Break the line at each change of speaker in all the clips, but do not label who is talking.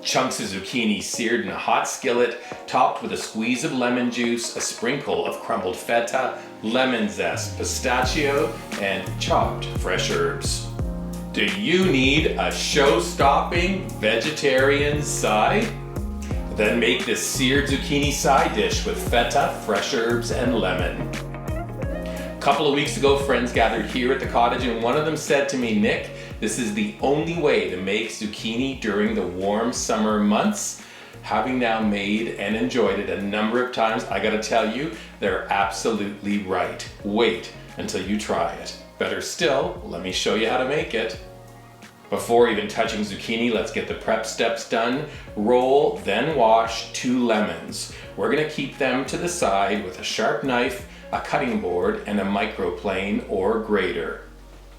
Chunks of zucchini seared in a hot skillet, topped with a squeeze of lemon juice, a sprinkle of crumbled feta, lemon zest, pistachio, and chopped fresh herbs. Do you need a show-stopping vegetarian side? Then make this seared zucchini side dish with feta, fresh herbs, and lemon. A couple of weeks ago, friends gathered here at the cottage, and one of them said to me, "Nick, this is the only way to make zucchini during the warm summer months." Having now made and enjoyed it a number of times, I gotta tell you, they're absolutely right. Wait until you try it. Better still, let me show you how to make it. Before even touching zucchini, let's get the prep steps done. Roll, then wash 2 lemons. We're gonna keep them to the side with a sharp knife, a cutting board, and a microplane or grater.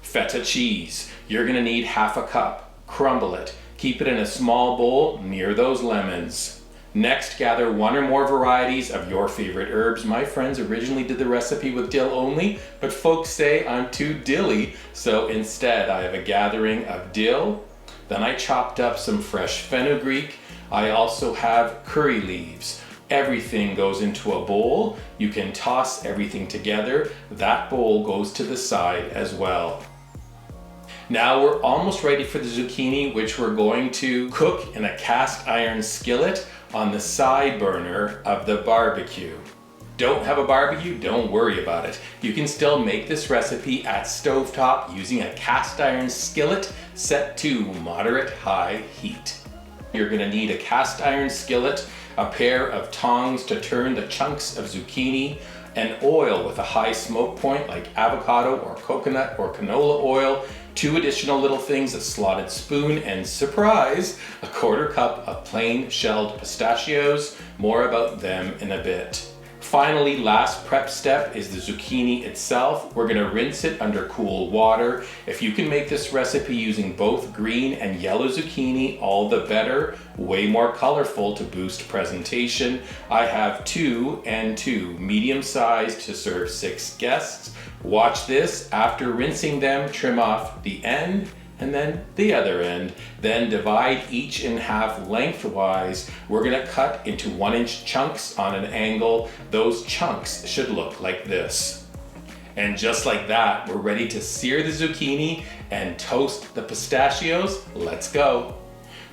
Feta cheese. You're gonna need 1/2 cup. Crumble it. Keep it in a small bowl near those lemons. Next, gather 1 or more varieties of your favorite herbs. My friends originally did the recipe with dill only, but folks say I'm too dilly, so instead I have a gathering of dill. Then I chopped up some fresh fenugreek. I also have curry leaves. Everything goes into a bowl. You can toss everything together. That bowl goes to the side as well. Now we're almost ready for the zucchini, which we're going to cook in a cast iron skillet on the side burner of the barbecue. Don't have a barbecue? Don't worry about it. You can still make this recipe at stovetop using a cast iron skillet set to moderate high heat. You're gonna need a cast iron skillet, a pair of tongs to turn the chunks of zucchini, and oil with a high smoke point like avocado or coconut or canola oil, 2 additional little things, a slotted spoon, and surprise, a 1/4 cup of plain shelled pistachios. More about them in a bit. Finally, last prep step is the zucchini itself. We're gonna rinse it under cool water. If you can make this recipe using both green and yellow zucchini, all the better. Way more colorful to boost presentation. I have 2 and 2, medium sized to serve 6 guests. Watch this. After rinsing them, trim off the end and then the other end. Then divide each in half lengthwise. We're gonna cut into 1-inch chunks on an angle. Those chunks should look like this. And just like that, we're ready to sear the zucchini and toast the pistachios. Let's go.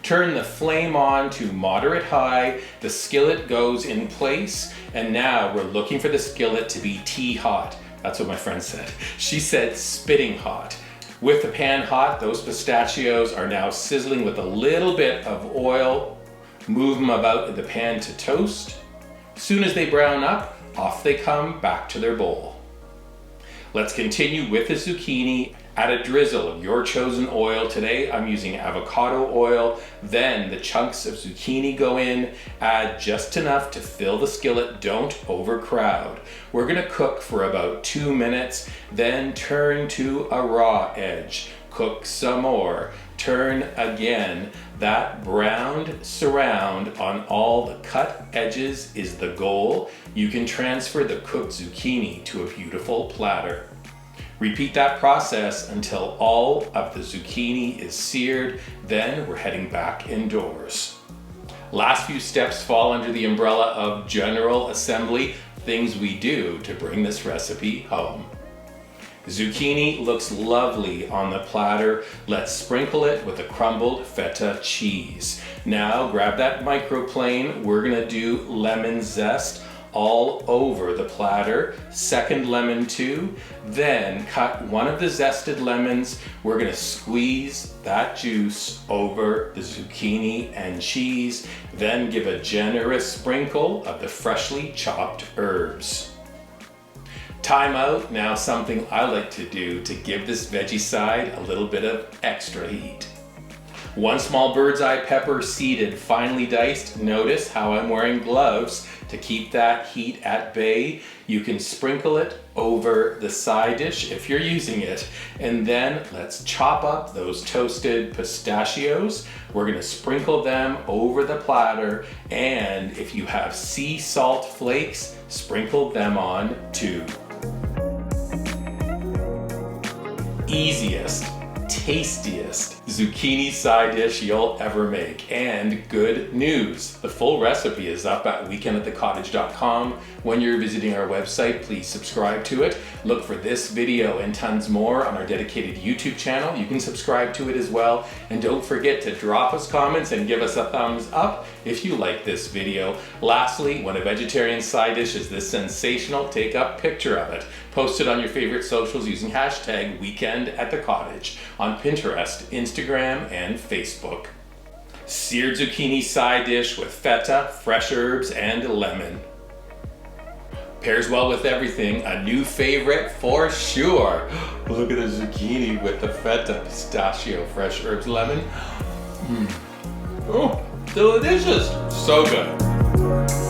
Turn the flame on to moderate high. The skillet goes in place. And now we're looking for the skillet to be tea hot. That's what my friend said. She said spitting hot. With the pan hot, those pistachios are now sizzling with a little bit of oil. Move them about in the pan to toast. Soon as they brown up, off they come back to their bowl. Let's continue with the zucchini. Add a drizzle of your chosen oil. Today I'm using avocado oil. Then the chunks of zucchini go in. Add just enough to fill the skillet. Don't overcrowd. We're gonna cook for about 2 minutes, then turn to a raw edge. Cook some more. Turn again. That browned surround on all the cut edges is the goal. You can transfer the cooked zucchini to a beautiful platter. Repeat that process until all of the zucchini is seared, then we're heading back indoors. Last few steps fall under the umbrella of general assembly, things we do to bring this recipe home. Zucchini looks lovely on the platter. Let's sprinkle it with a crumbled feta cheese. Now grab that microplane. We're gonna do lemon zest all over the platter. Second lemon too. Then cut one of the zested lemons. We're gonna squeeze that juice over the zucchini and cheese. Then give a generous sprinkle of the freshly chopped herbs. Time out. Now something I like to do to give this veggie side a little bit of extra heat. 1 small bird's eye pepper, seeded, finely diced. Notice how I'm wearing gloves to keep that heat at bay. You can sprinkle it over the side dish if you're using it. And then let's chop up those toasted pistachios. We're gonna sprinkle them over the platter. And if you have sea salt flakes, sprinkle them on too. Easiest. tastiest zucchini side dish you'll ever make. And good news, the full recipe is up at weekend@thecottage.com. When you're visiting our website, please subscribe to it. Look for this video and tons more on our dedicated YouTube channel. You can subscribe to it as well. And don't forget to drop us comments and give us a thumbs up if you like this video. Lastly, when a vegetarian side dish is this sensational, take a picture of it. Post it on your favorite socials using hashtag weekend@thecottage on Pinterest, Instagram, and Facebook. Seared zucchini side dish with feta, fresh herbs, and lemon. Pairs well with everything, a new favorite for sure. Look at the zucchini with the feta, pistachio, fresh herbs, lemon. Oh, delicious. So good.